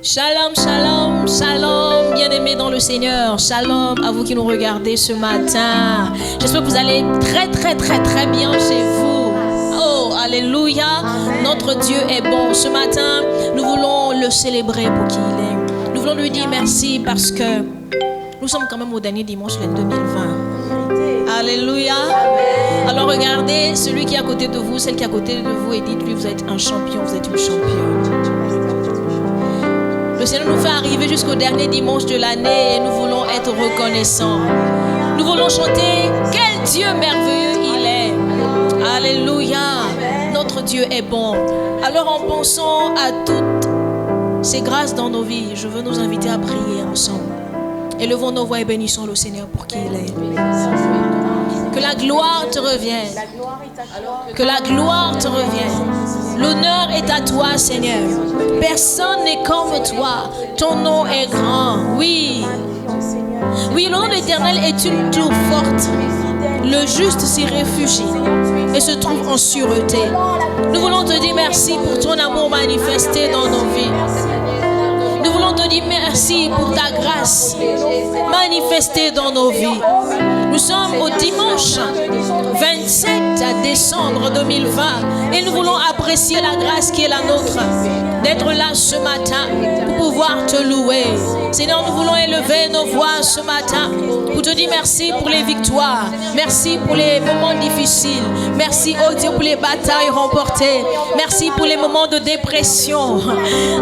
Shalom, shalom, shalom, bien-aimés dans le Seigneur. Shalom à vous qui nous regardez ce matin. J'espère que vous allez très bien chez vous. Oh, alléluia. Notre Dieu est bon. Ce matin, nous voulons le célébrer pour qui il est. Nous voulons lui dire merci parce que nous sommes quand même au dernier dimanche de 2020. Alléluia. Alors regardez celui qui est à côté de vous, celle qui est à côté de vous et dites-lui, vous êtes un champion, vous êtes une championne. Le Seigneur nous fait arriver jusqu'au dernier dimanche de l'année et nous voulons être reconnaissants. Nous voulons chanter quel Dieu merveilleux il est. Alléluia. Notre Dieu est bon. Alors en pensant à toutes ces grâces dans nos vies, je veux nous inviter à prier ensemble. Élevons nos voix et bénissons le Seigneur pour qui il est. Que la gloire te revienne. Que la gloire te revienne. L'honneur est à toi, Seigneur. Personne n'est comme toi. Ton nom est grand. Oui. Oui, le nom de l'Éternel est une tour forte. Le juste s'y réfugie et se trouve en sûreté. Nous voulons te dire merci pour ton amour manifesté dans nos vies. Nous voulons te dire merci pour ta grâce manifestée dans nos vies. Nous sommes au dimanche 27 décembre 2020 et nous voulons apprécier la grâce qui est la nôtre d'être là ce matin pour pouvoir te louer. Seigneur, nous voulons élever nos voix ce matin pour te dire merci pour les victoires, merci pour les moments difficiles, merci oh Dieu pour les batailles remportées, merci pour les moments de dépression,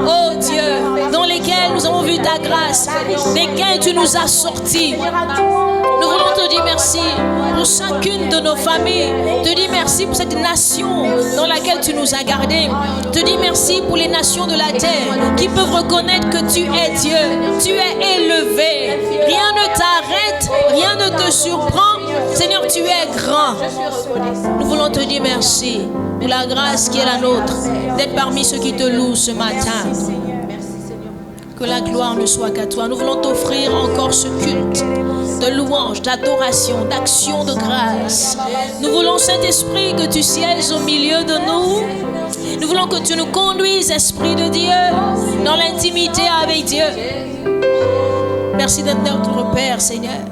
oh Dieu, dans lesquels nous avons vu ta grâce, desquels tu nous as sortis. Nous voulons te dire merci pour chacune de nos familles. Te dire merci pour cette nation dans laquelle tu nous as gardés. Te dire merci pour les nations de la terre qui peuvent reconnaître que tu es Dieu. Tu es élevé. Rien ne t'arrête, rien ne te surprend. Seigneur, tu es grand. Nous voulons te dire merci pour la grâce qui est la nôtre d'être parmi ceux qui te louent ce matin. Que la gloire ne soit qu'à toi. Nous voulons t'offrir encore ce culte de louange, d'adoration, d'action de grâce. Nous voulons, Saint-Esprit, que tu sièges au milieu de nous. Nous voulons que tu nous conduises, Esprit de Dieu, dans l'intimité avec Dieu. Merci d'être notre Père, Seigneur.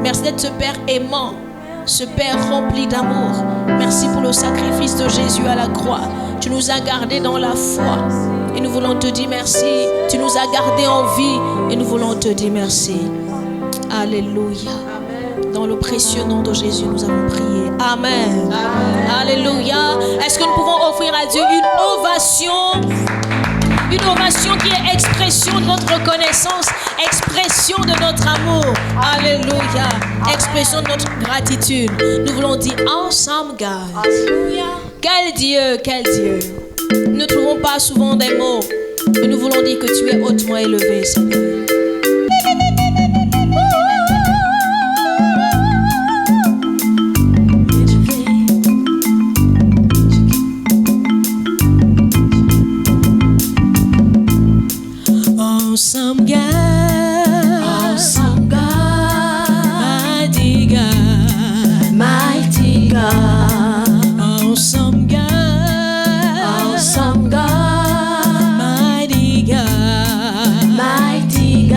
Merci d'être ce Père aimant, ce Père rempli d'amour. Merci pour le sacrifice de Jésus à la croix. Tu nous as gardés dans la foi. Et nous voulons te dire merci. Tu nous as gardés en vie. Et nous voulons te dire merci. Alléluia. Dans le précieux nom de Jésus, nous avons prié. Amen. Alléluia. Est-ce que nous pouvons offrir à Dieu une ovation? Une ovation qui est expression de notre reconnaissance, expression de notre amour. Alléluia. Expression de notre gratitude. Nous voulons dire ensemble, God. Quel Dieu, quel Dieu. Nous ne trouvons pas souvent des mots, mais nous voulons dire que tu es hautement élevé, Seigneur. Awesome God, awesome God, mighty God, mighty God, awesome God, awesome God, mighty God, mighty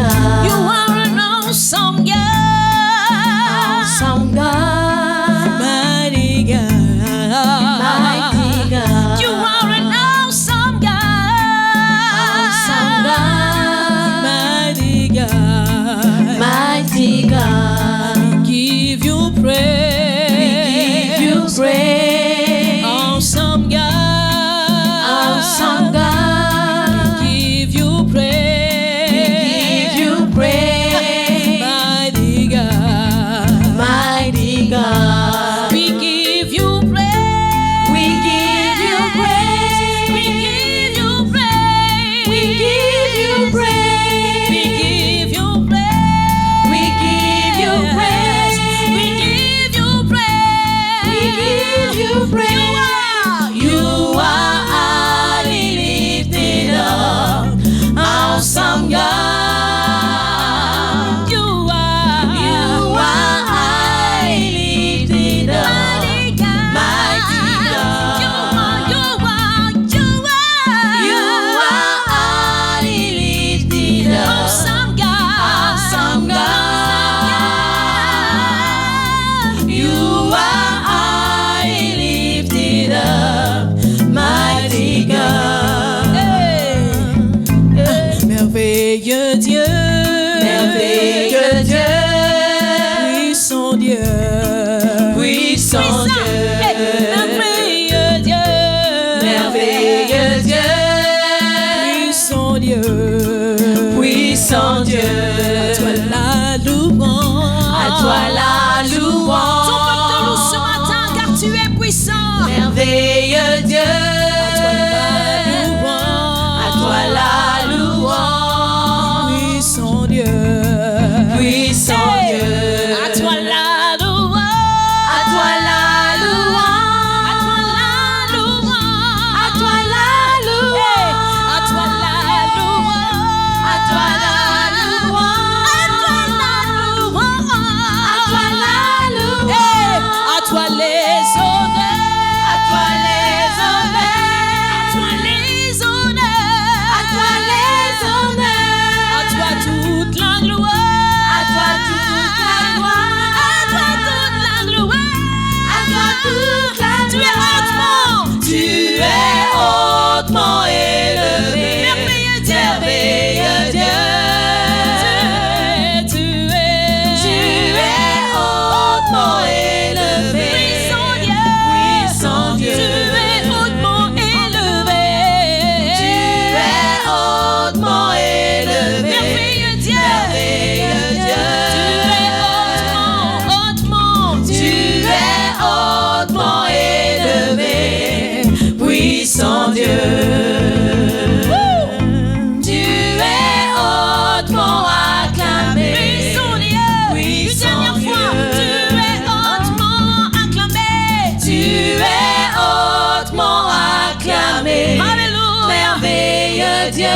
Dieu.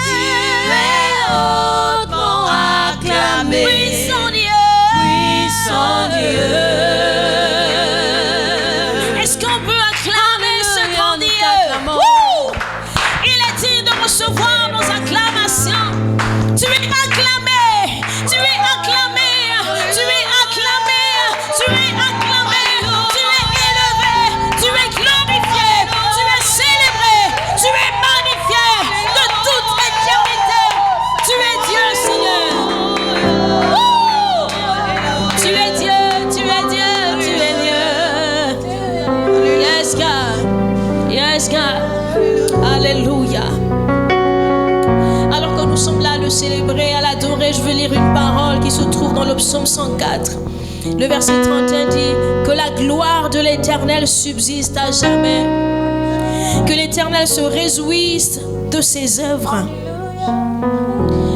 Tu es hautement acclamé. Puissant Dieu. Puissant Dieu. Est-ce qu'on peut acclamer ce grand Dieu? Il est digne de recevoir nos acclamations. Tu es acclamé, tu es acclamé, tu es acclamé, tu es acclamé, tu es élevé, tu es glorifié, tu es célébré, tu es magnifié de toute éternité. Tu es Dieu, Seigneur. Tu es Dieu, tu es Dieu, tu es Dieu. Yes, God. Yes, God. Alléluia. Alors que nous sommes là à le célébrer, à l'adorer, je veux lire une parole qui se trouve dans le psaume 104. Le verset 31 dit que la gloire de l'Éternel subsiste à jamais. Que l'Éternel se réjouisse de ses œuvres.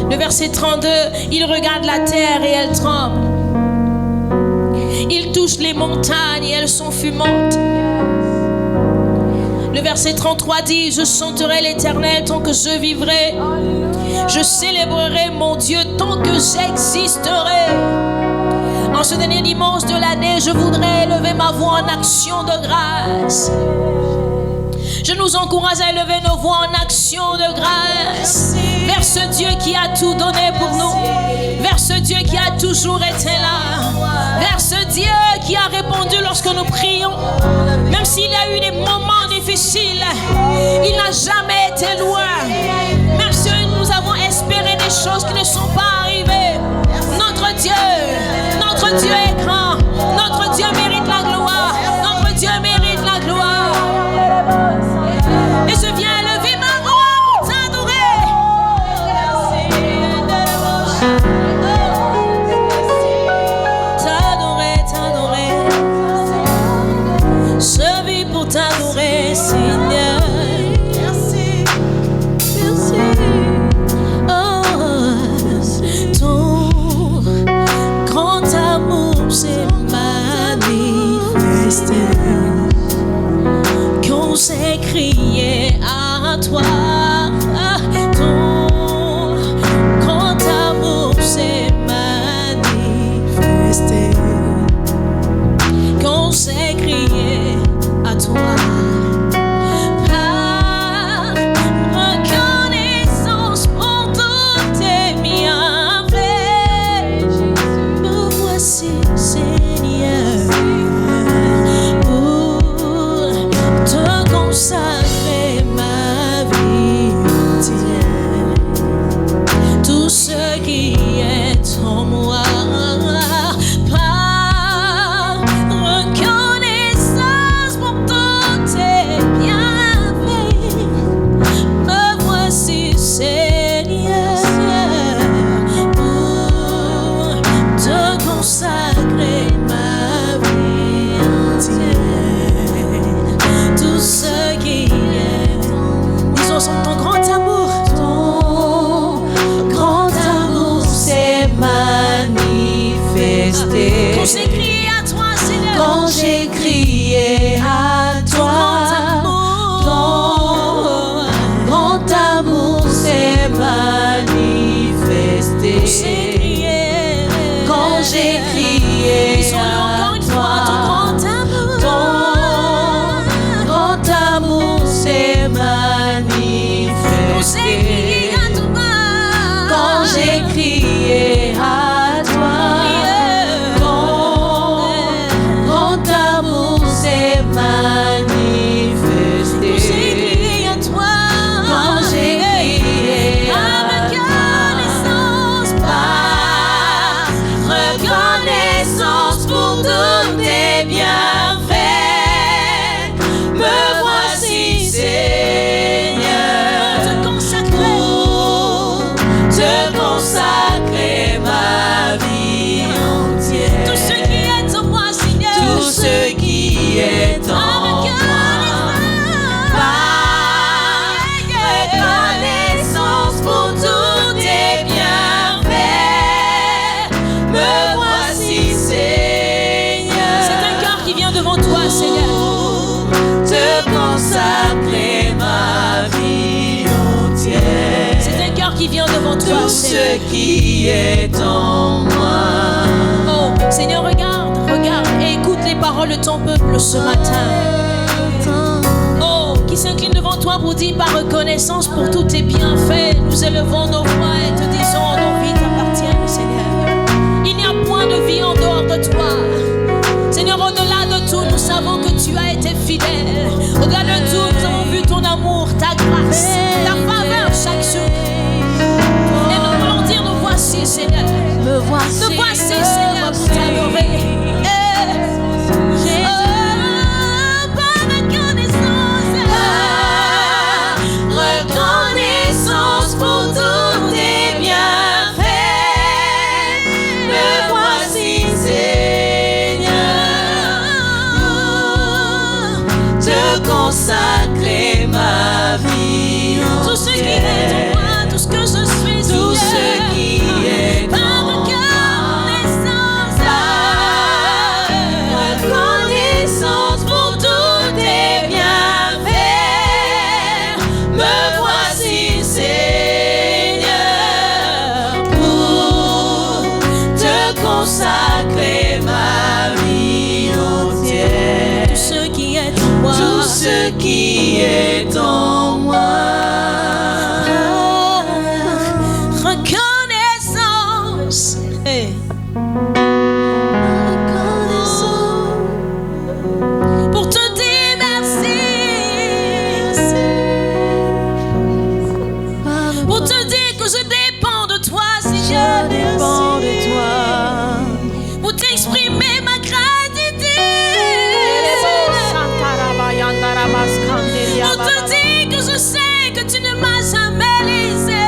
Le verset 32, il regarde la terre et elle tremble. Il touche les montagnes et elles sont fumantes. Le verset 33 dit, je chanterai l'Éternel tant que je vivrai. Je célébrerai mon Dieu tant que j'existerai. En ce dernier dimanche de l'année, je voudrais élever ma voix en action de grâce. Je nous encourage à élever nos voix en action de grâce vers ce Dieu qui a tout donné pour nous, vers ce Dieu qui a toujours été là, vers ce Dieu qui a répondu lorsque nous prions. Même s'il y a eu des moments difficiles, il n'a jamais été loin. Même si nous avons espéré des choses qui ne sont pas arrivées, notre Dieu est grand, notre Dieu mérite la gloire, notre Dieu mérite la gloire. Et je viens élever ma voix pour t'adorer. T'adorer. Je vis pour t'adorer, Seigneur. Merci. Oh, ton grand amour s'est manifesté. Qu'on s'est crié à toi, ton grand amour s'est manifesté. Qu'on s'est crié à toi, par reconnaissance pour tous tes bienfaits. Me voici, Seigneur, pour te consacrer ma vie entière. Tout ce qui est en moi, par reconnaissance pour tous tes bienfaits. Me voici, Seigneur, pour te consacrer ma vie entière. Tout ce qui est, disons son ton grand amour. Ton grand amour s'est manifesté. Quand j'ai crié à toi, Seigneur. Quand j'ai crié à toi, ton grand amour s'est manifesté. Quand j'ai crié Disons-le encore une fois, ton grand amour. ton grand amour s'est manifesté. Quand j'ai crié à toi, ton toi, tout Seigneur. ce qui est en moi. Oh, Seigneur, regarde, regarde et écoute les paroles de ton peuple ce matin. Oh, qui s'incline devant toi pour dire par reconnaissance pour tous tes bienfaits. Nous élevons nos voix et te disons, nos vies t'appartiennent, Seigneur. Il n'y a point de vie en dehors de toi. Seigneur, au-delà de tout, nous savons que tu as été fidèle. Au-delà de tout, nous avons vu ton amour, ta grâce, ta faveur chaque jour. Et nous voulons dire, nous voici, Seigneur. Me voici, Nous voici, Seigneur, pour t'adorer. Reconnaissance pour tous tes bienfaits. Me voici, Seigneur, te consacrer ma vie Tout ce qui est en moi, tout ce que je suis, tout ce Seigneur. qui est Par en reconnaissance, reconnaissance pour tous tes bienfaits. Me voici, Seigneur, pour te consacrer ma vie entière. tout ce qui est en moi. Tout ce qui est en moi. Reconnaissance. Hey. Pour te dire merci. Pour te dire que je dépends de toi, Seigneur. Je dépends de toi. Pour t'exprimer ma gratitude. Pour te dire que je sais que tu ne m'as jamais laissé.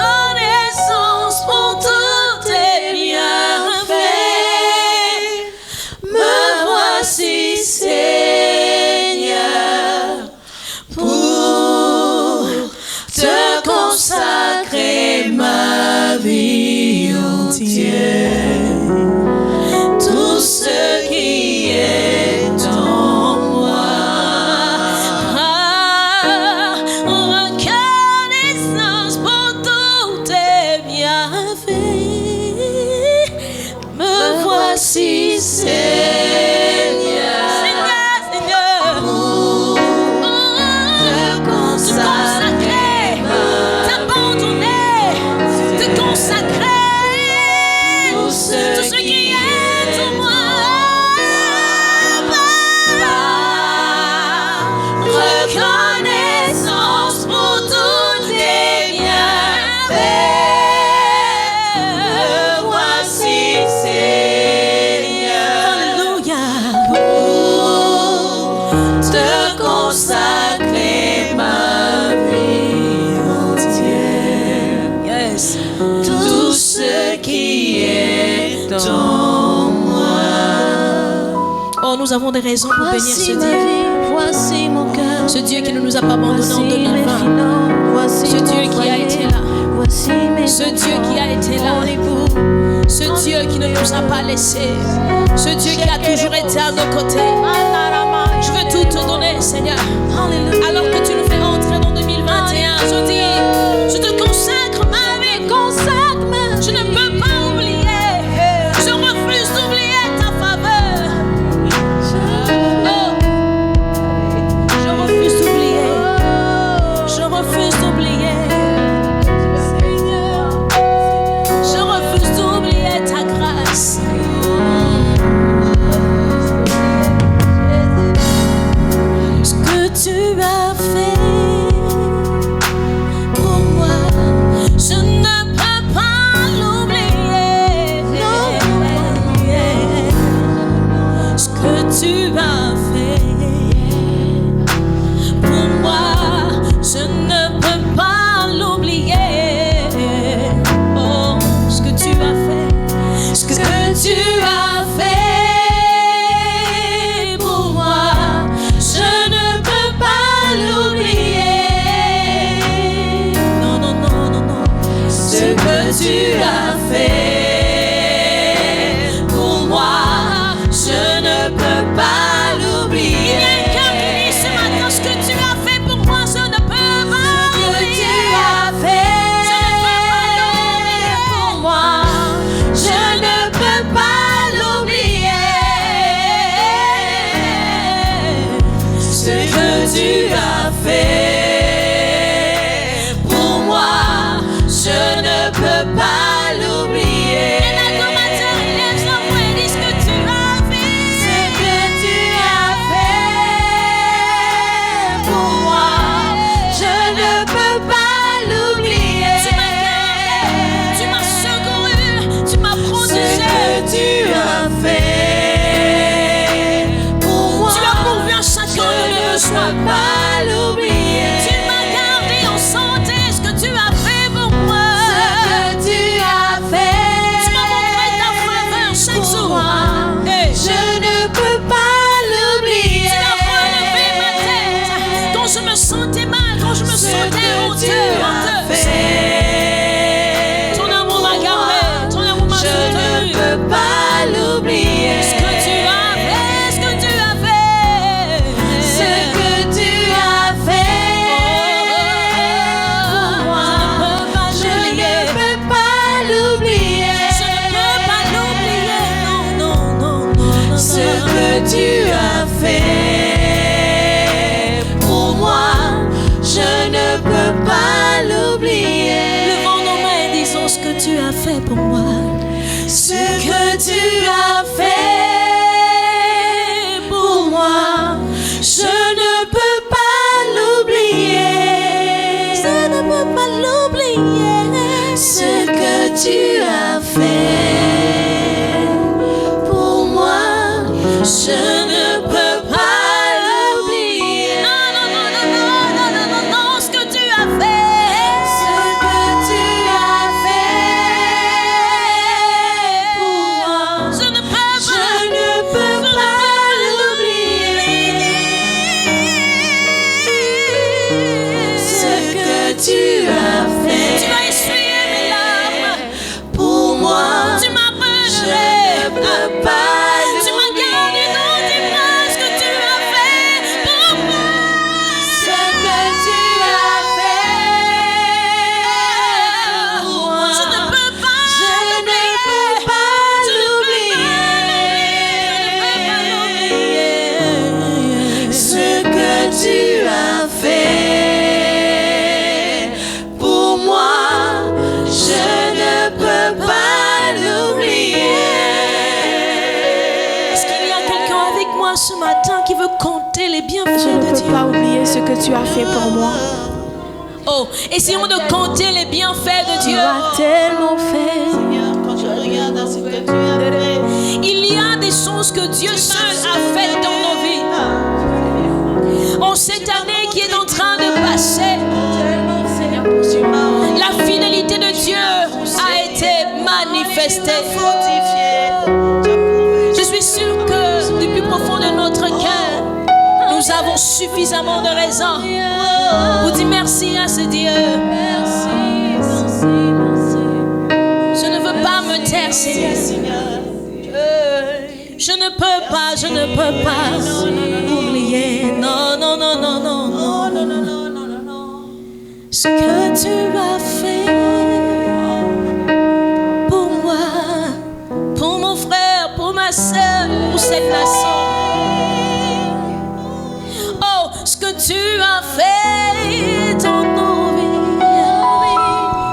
Reconnaissance pour tous tes bienfaits. Me voici, Seigneur, pour te consacrer ma vie entière. Tout ce qui est en moi. Reconnaissance pour tous tes bienfaits. Me Voici, Seigneur, Seigneur, pour te consacrer t'abandonner, te consacrer tout tout ce qui est en moi. Reconnaissance pour tous tes bienfaits. Me voici, Seigneur, Alléluia. pour te consacrer ma vie entière. Yes. Tout ce qui est en moi. Oh, nous avons des raisons pour bénir Voici ce ma Dieu. vie, voici mon cœur. Ce Dieu qui ne nous a pas abandonnés en Voici mes 2020. finances, voici Ce mon Dieu qui a foyer. été là. Voici mes Ce Dieu enfants, qui a été là. mon époux. Ce Dieu qui ne nous a pas laissés. Ce Dieu qui a toujours été à nos côtés. Je veux tout te donner, Seigneur. Alléluia. Alors que tu nous fais entrer dans 2021, je dis, je te consacre ma vie. Consacre ma Je ne peux pas oublier. Je refuse d'oublier ta faveur. Oh. Je refuse d'oublier. Je refuse d'oublier. Je refuse d'oublier ta grâce. Ce que tu as fait pour moi, je ne peux pas l'oublier. Ce que tu as fait pour moi, je ne peux pas l'oublier. Oh, ce que tu as fait pour moi. Ce que tu as fait pour moi, je ne peux pas l'oublier. Je ne peux pas l'oublier. Ce que tu as fait pour moi, je ne peux pas l'oublier. Non, non, non, non, non, non, non, non, non, ce que tu as fait. Ce que tu as fait pour moi, Je ne peux pas. je ne peux pas l'oublier. Ce que tu as fait Tu as essuyé mes larmes. pour moi, Tu m'as je pardonné. ne peux pas Tu m'as gardé dans tes bras. Ce que tu as fait pour moi. ce que tu as fait pour moi. Je ne peux pas. Je ne peux pas l'oublier. Ce que tu as fait pour moi, je ne peux pas l'oublier. Est-ce qu'il y a quelqu'un avec moi ce matin qui veut compter les Je bienfaits ne de peux Dieu? pas oublier ce que tu as fait pour moi. Oh, essayons de compter les bienfaits de Tu Dieu. as tellement fait. Quand je regarde à ce que tu as fait, Il y a des choses que Dieu seul a faites dans nos vies. En cette année qui est en train de passer, la fidélité de Dieu a été manifestée. Je suis sûre que du plus profond de notre cœur, nous avons suffisamment de raisons pour dire merci à ce Dieu. Je ne veux pas me taire, Seigneur. Je ne peux pas oublier. Non, non, non, non, non, non, non, non. Ce que tu as fait pour moi, pour mon frère, pour ma soeur, pour cette nation. Oh, ce que tu as fait dans nos vies,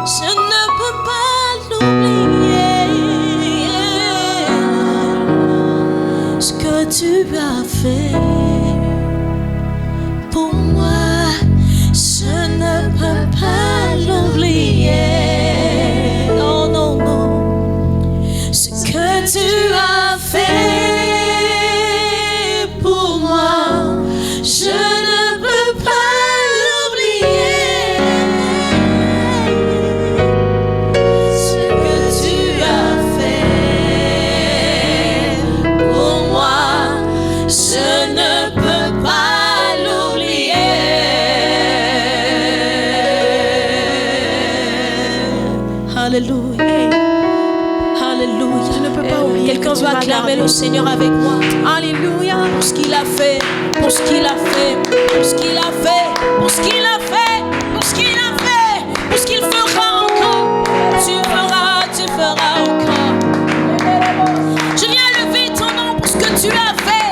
je ne peux pas l'oublier. Ce que tu as fait pour moi, je ne peux pas l'oublier. Non, non, non. Ce que tu as fait pour moi, je ne peux pas l'oublier. Ce que tu as fait pour moi, je ne peux pas l'oublier. Alléluia. Alléluia. Je ne peux pas oublier. Quelqu'un que tu veut m'as acclamer gardé. le Seigneur avec moi. Alléluia. Pour ce qu'il a fait, pour ce qu'il a fait, pour ce qu'il a fait, pour ce qu'il a fait, pour ce qu'il a fait, pour ce qu'il fera encore. Tu feras encore. Je viens lever ton nom pour ce que tu as fait.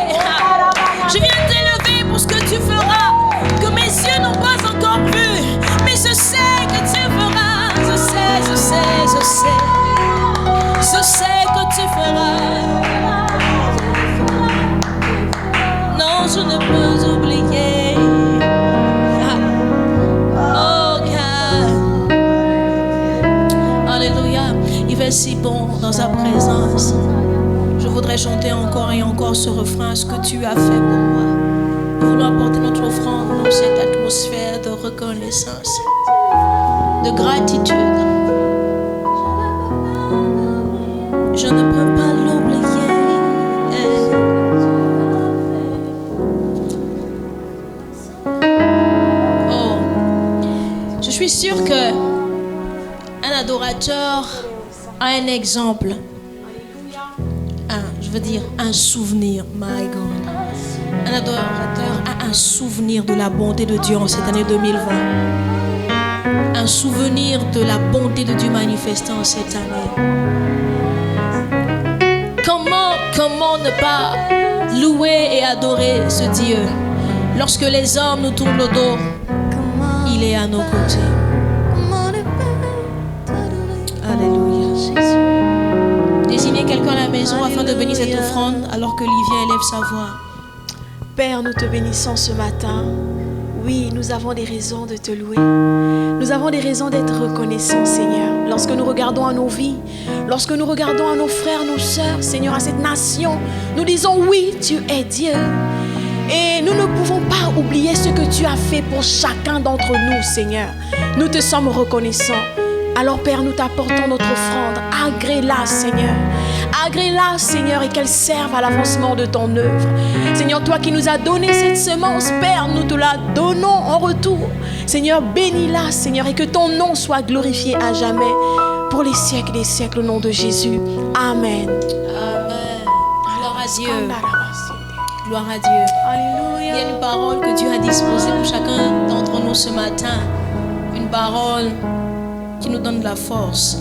Je viens t'élever pour ce que tu feras, que mes yeux n'ont pas encore vu, mais je sais que tu feras. Je sais, je sais, je sais. Je sais que tu feras. Non, je ne peux oublier. Oh God. Alléluia. Il va être si bon dans sa présence. Je voudrais chanter encore et encore ce refrain, ce que tu as fait pour moi. Nous voulons apporter notre offrande dans cette atmosphère de reconnaissance, de gratitude. Je ne peux pas l'oublier. Oh, je suis sûre que un adorateur a un exemple. Je veux dire un souvenir, my God. Un adorateur a un souvenir de la bonté de Dieu en cette année 2020. Un souvenir de la bonté de Dieu manifestée en cette année. Comment ne pas louer et adorer ce Dieu lorsque les hommes nous tournent le dos? Il est à nos côtés. Alléluia. la maison afin de bénir cette offrande alors que Livia élève sa voix. Père, nous te bénissons ce matin. Oui, nous avons des raisons de te louer. Nous avons des raisons d'être reconnaissants, Seigneur. Lorsque nous regardons à nos vies, lorsque nous regardons à nos frères, nos sœurs, Seigneur, à cette nation, nous disons oui, tu es Dieu. Et nous ne pouvons pas oublier ce que tu as fait pour chacun d'entre nous, Seigneur. Nous te sommes reconnaissants. Alors, Père, nous t'apportons notre offrande. Agrée-la, Seigneur. Agrée-la, Seigneur, et qu'elle serve à l'avancement de ton œuvre. Seigneur, toi qui nous as donné cette semence, Père, nous te la donnons en retour. Seigneur, bénis-la, Seigneur, et que ton nom soit glorifié à jamais pour les siècles des siècles, au nom de Jésus. Amen. Amen. Gloire à Dieu. Gloire à Dieu. Alléluia. Il y a une parole que Dieu a disposée pour chacun d'entre nous ce matin. Une parole qui nous donne la force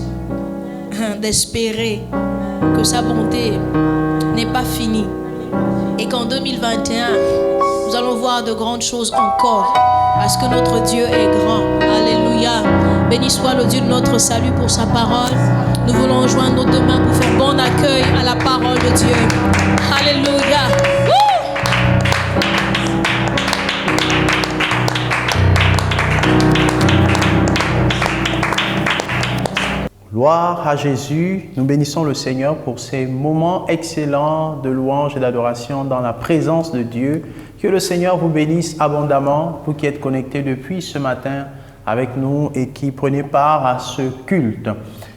d'espérer que sa bonté n'est pas finie et qu'en 2021, nous allons voir de grandes choses encore parce que notre Dieu est grand. Alléluia. Béni soit le Dieu de notre salut pour sa parole. Nous voulons joindre nos deux mains pour faire bon accueil à la parole de Dieu. Alléluia. Gloire à Jésus, nous bénissons le Seigneur pour ces moments excellents de louange et d'adoration dans la présence de Dieu. Que le Seigneur vous bénisse abondamment, vous qui êtes connectés depuis ce matin avec nous et qui prenez part à ce culte.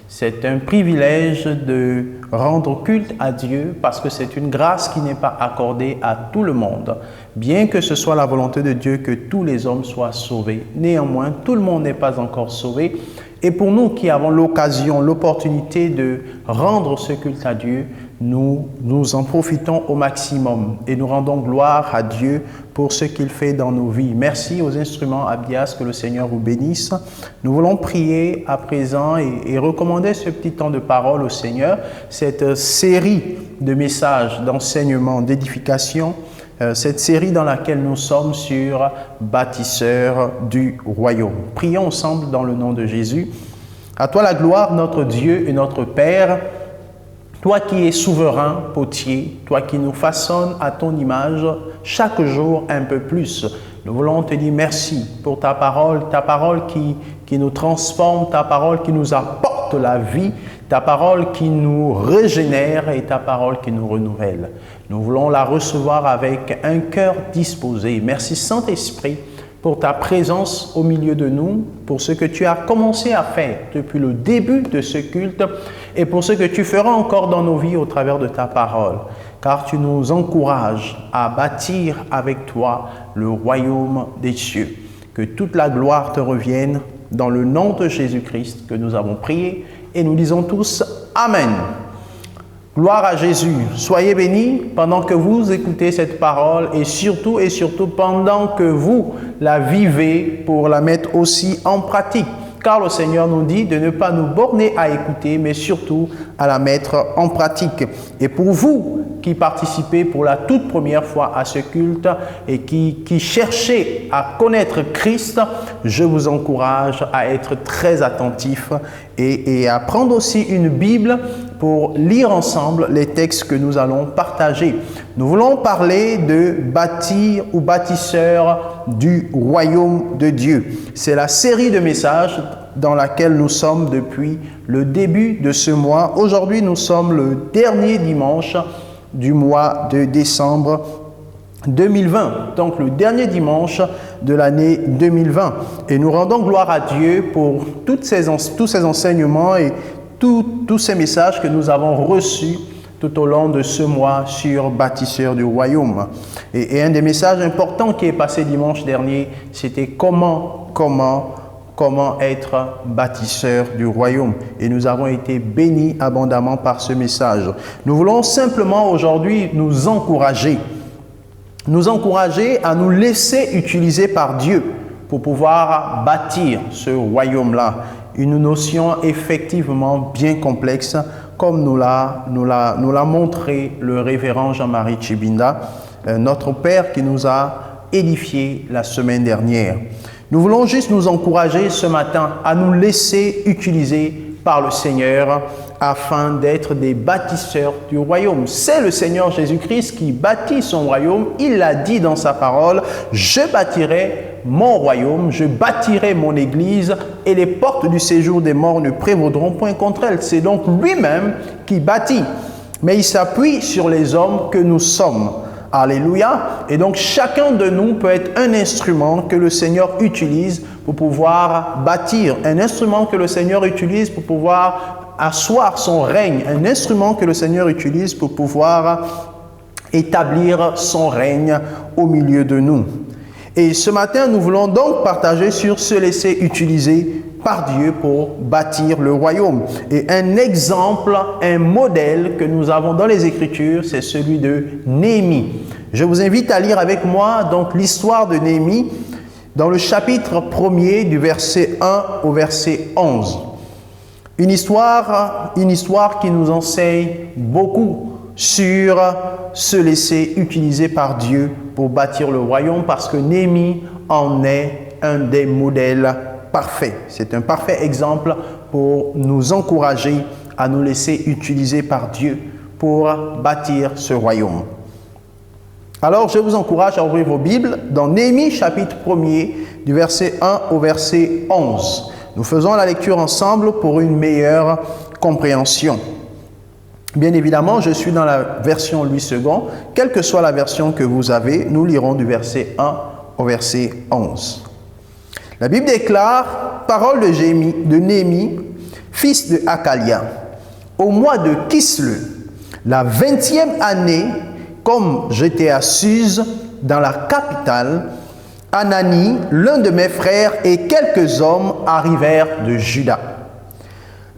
C'est un privilège de rendre culte à Dieu parce que c'est une grâce qui n'est pas accordée à tout le monde. Bien que ce soit la volonté de Dieu que tous les hommes soient sauvés, néanmoins, tout le monde n'est pas encore sauvé. Et pour nous qui avons l'occasion, l'opportunité de rendre ce culte à Dieu, nous en profitons au maximum et nous rendons gloire à Dieu pour ce qu'il fait dans nos vies. Merci aux instruments Abdias, que le Seigneur vous bénisse. Nous voulons prier à présent et recommander ce petit temps de parole au Seigneur, cette série de messages, d'enseignements, d'édification, cette série dans laquelle nous sommes sur bâtisseurs du royaume. Prions ensemble dans le nom de Jésus. À toi la gloire, notre Dieu et notre Père, toi qui es souverain, potier, toi qui nous façonnes à ton image chaque jour un peu plus. Nous voulons te dire merci pour ta parole qui nous transforme, ta parole qui nous apporte la vie, ta parole qui nous régénère et ta parole qui nous renouvelle. Nous voulons la recevoir avec un cœur disposé. Merci Saint-Esprit pour ta présence au milieu de nous, pour ce que tu as commencé à faire depuis le début de ce culte et pour ce que tu feras encore dans nos vies au travers de ta parole. Car tu nous encourages à bâtir avec toi le royaume des cieux. Que toute la gloire te revienne dans le nom de Jésus-Christ que nous avons prié et nous disons tous Amen. Gloire à Jésus. Soyez bénis pendant que vous écoutez cette parole et surtout pendant que vous la vivez pour la mettre aussi en pratique. Car le Seigneur nous dit de ne pas nous borner à écouter, mais surtout à la mettre en pratique. Et pour vous qui participez pour la toute première fois à ce culte et qui cherchez à connaître Christ, je vous encourage à être très attentifs et à prendre aussi une Bible pour lire ensemble les textes que nous allons partager. Nous voulons parler de bâtir ou bâtisseurs du royaume de Dieu. C'est la série de messages dans laquelle nous sommes depuis le début de ce mois. Aujourd'hui, nous sommes le dernier dimanche du mois de décembre 2020, donc le dernier dimanche de l'année 2020. Et nous rendons gloire à Dieu pour tous ces enseignements et tous ces messages que nous avons reçus tout au long de ce mois sur bâtisseurs du royaume. Et un des messages importants qui est passé dimanche dernier, c'était comment être bâtisseur du royaume. Et nous avons été bénis abondamment par ce message. Nous voulons simplement aujourd'hui nous encourager à nous laisser utiliser par Dieu pour pouvoir bâtir ce royaume-là. Une notion effectivement bien complexe, comme nous l'a montré le révérend Jean-Marie Chibinda, notre Père qui nous a édifiés la semaine dernière. Nous voulons juste nous encourager ce matin à nous laisser utiliser par le Seigneur afin d'être des bâtisseurs du royaume. C'est le Seigneur Jésus-Christ qui bâtit son royaume. Il l'a dit dans sa parole, « Je bâtirai mon royaume, je bâtirai mon église et les portes du séjour des morts ne prévaudront point contre elle. » C'est donc lui-même qui bâtit, mais il s'appuie sur les hommes que nous sommes. Alléluia. Et donc chacun de nous peut être un instrument que le Seigneur utilise pour pouvoir bâtir, un instrument que le Seigneur utilise pour pouvoir asseoir son règne, un instrument que le Seigneur utilise pour pouvoir établir son règne au milieu de nous. Et ce matin, nous voulons donc partager sur se laisser utiliser par Dieu pour bâtir le royaume. Et un exemple, un modèle que nous avons dans les Écritures, c'est celui de Néhémie. Je vous invite à lire avec moi donc l'histoire de Néhémie dans le chapitre 1er du verset 1 au verset 11. Une histoire qui nous enseigne beaucoup sur se laisser utiliser par Dieu pour bâtir le royaume, parce que Néhémie en est un des modèles parfaits. C'est un parfait exemple pour nous encourager à nous laisser utiliser par Dieu pour bâtir ce royaume. Alors, je vous encourage à ouvrir vos Bibles dans Néhémie chapitre 1er du verset 1 au verset 11. Nous faisons la lecture ensemble pour une meilleure compréhension. Bien évidemment, je suis dans la version Louis II. Quelle que soit la version que vous avez, nous lirons du verset 1 au verset 11. La Bible déclare, parole de Néhémie, fils de Hakalia, au mois de Kisle, la 20e année, comme j'étais à Suse, dans la capitale, Anani, l'un de mes frères, et quelques hommes arrivèrent de Juda.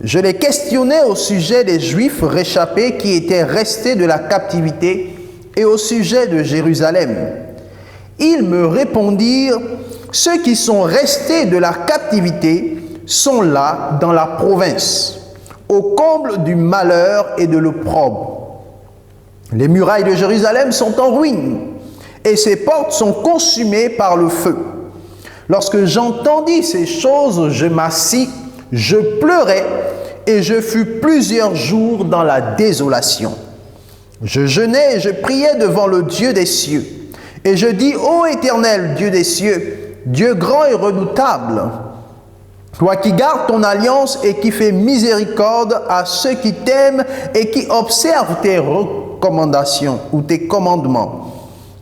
Je les questionnais au sujet des Juifs réchappés qui étaient restés de la captivité et au sujet de Jérusalem. Ils me répondirent, ceux qui sont restés de la captivité sont là dans la province, au comble du malheur et de l'opprobre. Les murailles de Jérusalem sont en ruine et ses portes sont consumées par le feu. Lorsque j'entendis ces choses, je m'assis, je pleurais et je fus plusieurs jours dans la désolation. Je jeûnais et je priais devant le Dieu des cieux. Et je dis, ô Éternel, Dieu des cieux, Dieu grand et redoutable, toi qui gardes ton alliance et qui fais miséricorde à ceux qui t'aiment et qui observent tes recommandations ou tes commandements,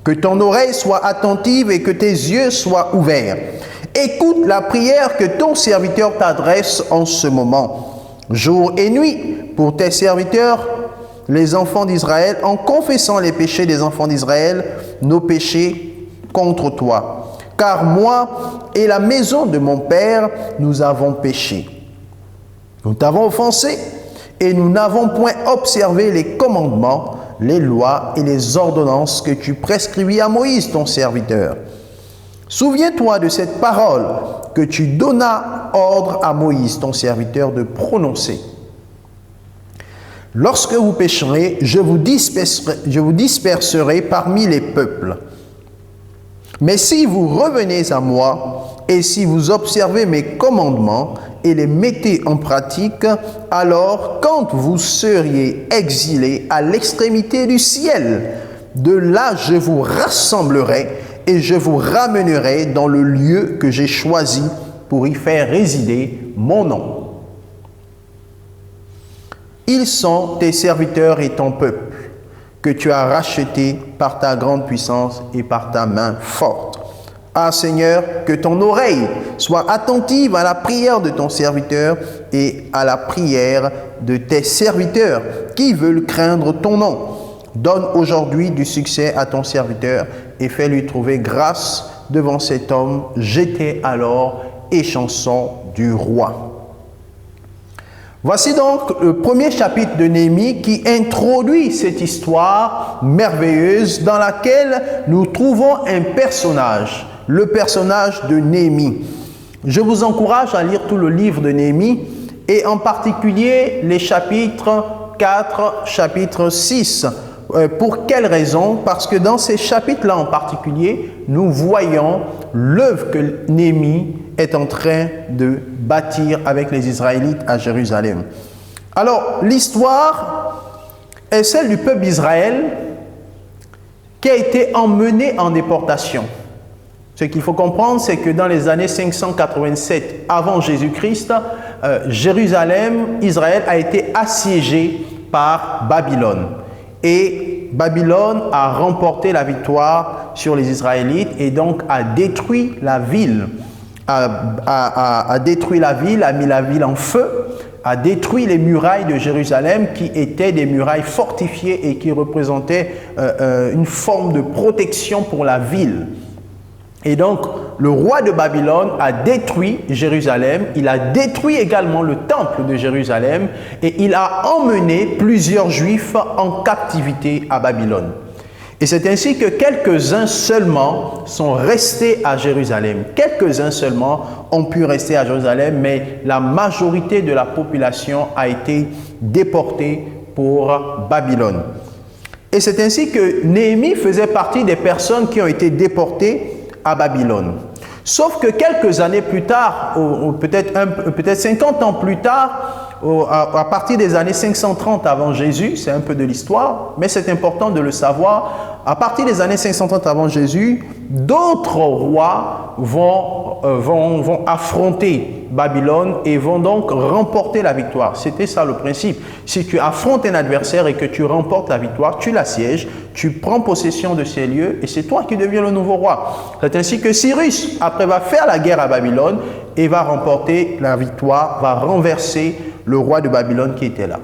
que ton oreille soit attentive et que tes yeux soient ouverts. Écoute la prière que ton serviteur t'adresse en ce moment, jour et nuit, pour tes serviteurs, les enfants d'Israël, en confessant les péchés des enfants d'Israël, nos péchés contre toi. Car moi et la maison de mon père, nous avons péché. Nous t'avons offensé et nous n'avons point observé les commandements, les lois et les ordonnances que tu prescrivis à Moïse, ton serviteur. Souviens-toi de cette parole que tu donnas ordre à Moïse, ton serviteur, de prononcer. Lorsque vous pécherez, je vous disperserai parmi les peuples. Mais si vous revenez à moi, et si vous observez mes commandements et les mettez en pratique, alors quand vous seriez exilés à l'extrémité du ciel, de là je vous rassemblerai et je vous ramènerai dans le lieu que j'ai choisi pour y faire résider mon nom. Ils sont tes serviteurs et ton peuple, que tu as racheté par ta grande puissance et par ta main forte. Ah Seigneur, que ton oreille soit attentive à la prière de ton serviteur et à la prière de tes serviteurs qui veulent craindre ton nom. Donne aujourd'hui du succès à ton serviteur et fais-lui trouver grâce devant cet homme. J'étais alors échanson du roi. Voici donc le premier chapitre de Néhémie qui introduit cette histoire merveilleuse dans laquelle nous trouvons un personnage, le personnage de Néhémie. Je vous encourage à lire tout le livre de Néhémie et en particulier les chapitres 4, chapitre 6. Pour quelle raison? Parce que dans ces chapitres-là en particulier, nous voyons l'œuvre que Néhémie est en train de bâtir avec les Israélites à Jérusalem. Alors, l'histoire est celle du peuple d'Israël qui a été emmené en déportation. Ce qu'il faut comprendre, c'est que dans les années 587 avant Jésus-Christ, Jérusalem, Israël a été assiégé par Babylone. Et Babylone a remporté la victoire sur les Israélites et donc a détruit la ville. A détruit la ville, a mis la ville en feu, a détruit les murailles de Jérusalem qui étaient des murailles fortifiées et qui représentaient une forme de protection pour la ville. Et donc, le roi de Babylone a détruit Jérusalem, il a détruit également le temple de Jérusalem et il a emmené plusieurs Juifs en captivité à Babylone. Et c'est ainsi que quelques-uns seulement sont restés à Jérusalem. Quelques-uns seulement ont pu rester à Jérusalem, mais la majorité de la population a été déportée pour Babylone. Et c'est ainsi que Néhémie faisait partie des personnes qui ont été déportées à Babylone. Sauf que quelques années plus tard, ou peut-être 50 ans plus tard, à partir des années 530 avant Jésus, c'est un peu de l'histoire, mais c'est important de le savoir, à partir des années 530 avant Jésus, d'autres rois vont affronter Babylone et vont donc remporter la victoire. C'était ça le principe. Si tu affrontes un adversaire et que tu remportes la victoire, tu l'assièges, tu prends possession de ces lieux et c'est toi qui deviens le nouveau roi. C'est ainsi que Cyrus, après, va faire la guerre à Babylone et va remporter la victoire, va renverser le roi de Babylone qui était là.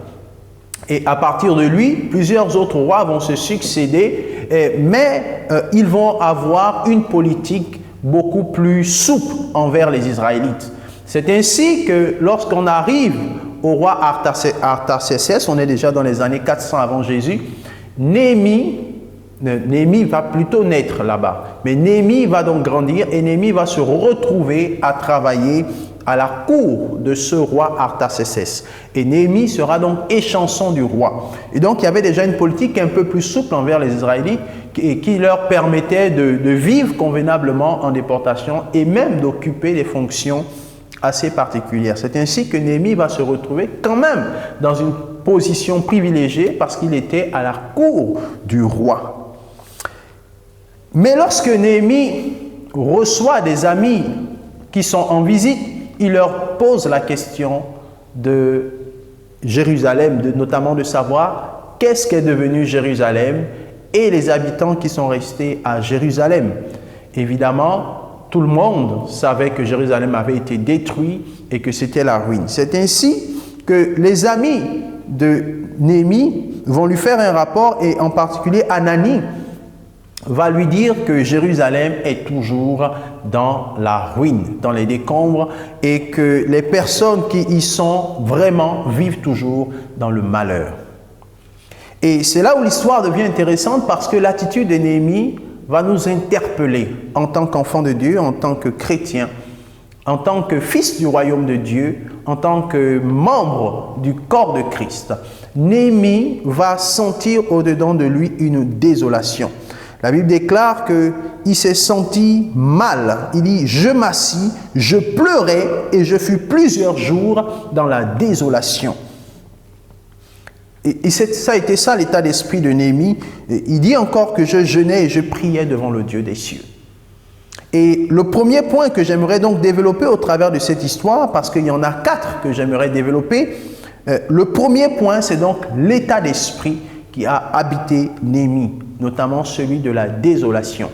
Et à partir de lui, plusieurs autres rois vont se succéder, mais ils vont avoir une politique beaucoup plus souple envers les Israélites. C'est ainsi que lorsqu'on arrive au roi Artaxerxès, on est déjà dans les années 400 avant Jésus, Néhémie va plutôt naître là-bas. Mais Néhémie va donc grandir et Néhémie va se retrouver à travailler à la cour de ce roi Artaxerxès. Et Néhémie sera donc échanson du roi. Et donc il y avait déjà une politique un peu plus souple envers les Israélites qui leur permettait de vivre convenablement en déportation et même d'occuper des fonctions assez particulières. C'est ainsi que Néhémie va se retrouver quand même dans une position privilégiée parce qu'il était à la cour du roi. Mais lorsque Néhémie reçoit des amis qui sont en visite, il leur pose la question de Jérusalem, notamment de savoir qu'est-ce qu'est devenu Jérusalem et les habitants qui sont restés à Jérusalem. Évidemment, tout le monde savait que Jérusalem avait été détruit et que c'était la ruine. C'est ainsi que les amis de Néhémie vont lui faire un rapport et en particulier Anani va lui dire que Jérusalem est toujours dans la ruine, dans les décombres et que les personnes qui y sont vraiment vivent toujours dans le malheur. Et c'est là où l'histoire devient intéressante parce que l'attitude de Néhémie va nous interpeller en tant qu'enfant de Dieu, en tant que chrétien, en tant que fils du royaume de Dieu, en tant que membre du corps de Christ. Néhémie va sentir au-dedans de lui une désolation. La Bible déclare qu'il s'est senti mal. Il dit « Je m'assis, je pleurais et je fus plusieurs jours dans la désolation. » Et ça a été ça l'état d'esprit de Néhémie. Il dit encore que je jeûnais et je priais devant le Dieu des cieux. Et le premier point que j'aimerais donc développer au travers de cette histoire, parce qu'il y en a 4 que j'aimerais développer, le premier point c'est donc l'état d'esprit qui a habité Néhémie, notamment celui de la désolation.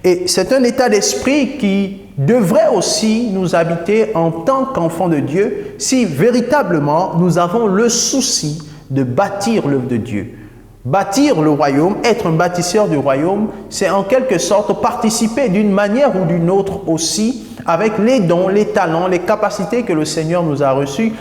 Et c'est un état d'esprit qui devrait aussi nous habiter en tant qu'enfants de Dieu si véritablement nous avons le souci de bâtir l'œuvre de Dieu. Bâtir le royaume, être un bâtisseur du royaume, c'est en quelque sorte participer d'une manière ou d'une autre aussi avec les dons, les talents, les capacités que le Seigneur nous a reçus,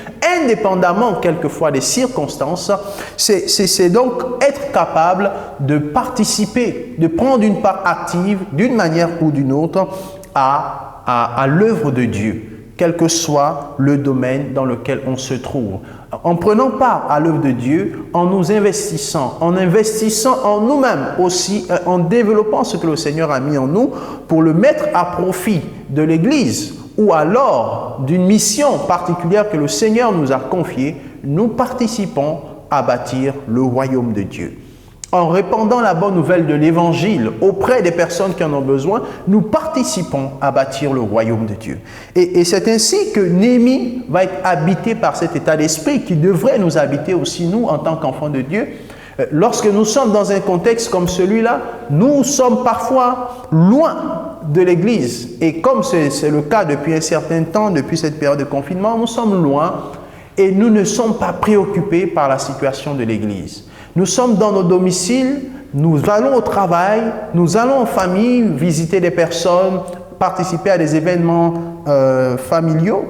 indépendamment quelquefois des circonstances. C'est donc être capable de participer, de prendre une part active d'une manière ou d'une autre à l'œuvre de Dieu, quel que soit le domaine dans lequel on se trouve. En prenant part à l'œuvre de Dieu, en nous investissant, en nous-mêmes aussi, en développant ce que le Seigneur a mis en nous pour le mettre à profit de l'Église ou alors d'une mission particulière que le Seigneur nous a confiée, nous participons à bâtir le royaume de Dieu. En répandant la bonne nouvelle de l'Évangile auprès des personnes qui en ont besoin, nous participons à bâtir le royaume de Dieu. Et c'est ainsi que Néhémie va être habité par cet état d'esprit qui devrait nous habiter aussi, nous, en tant qu'enfants de Dieu. Lorsque nous sommes dans un contexte comme celui-là, nous sommes parfois loin de l'Église. Et comme c'est le cas depuis un certain temps, depuis cette période de confinement, nous sommes loin et nous ne sommes pas préoccupés par la situation de l'Église. Nous sommes dans nos domiciles, nous allons au travail, nous allons en famille, visiter des personnes, participer à des événements familiaux.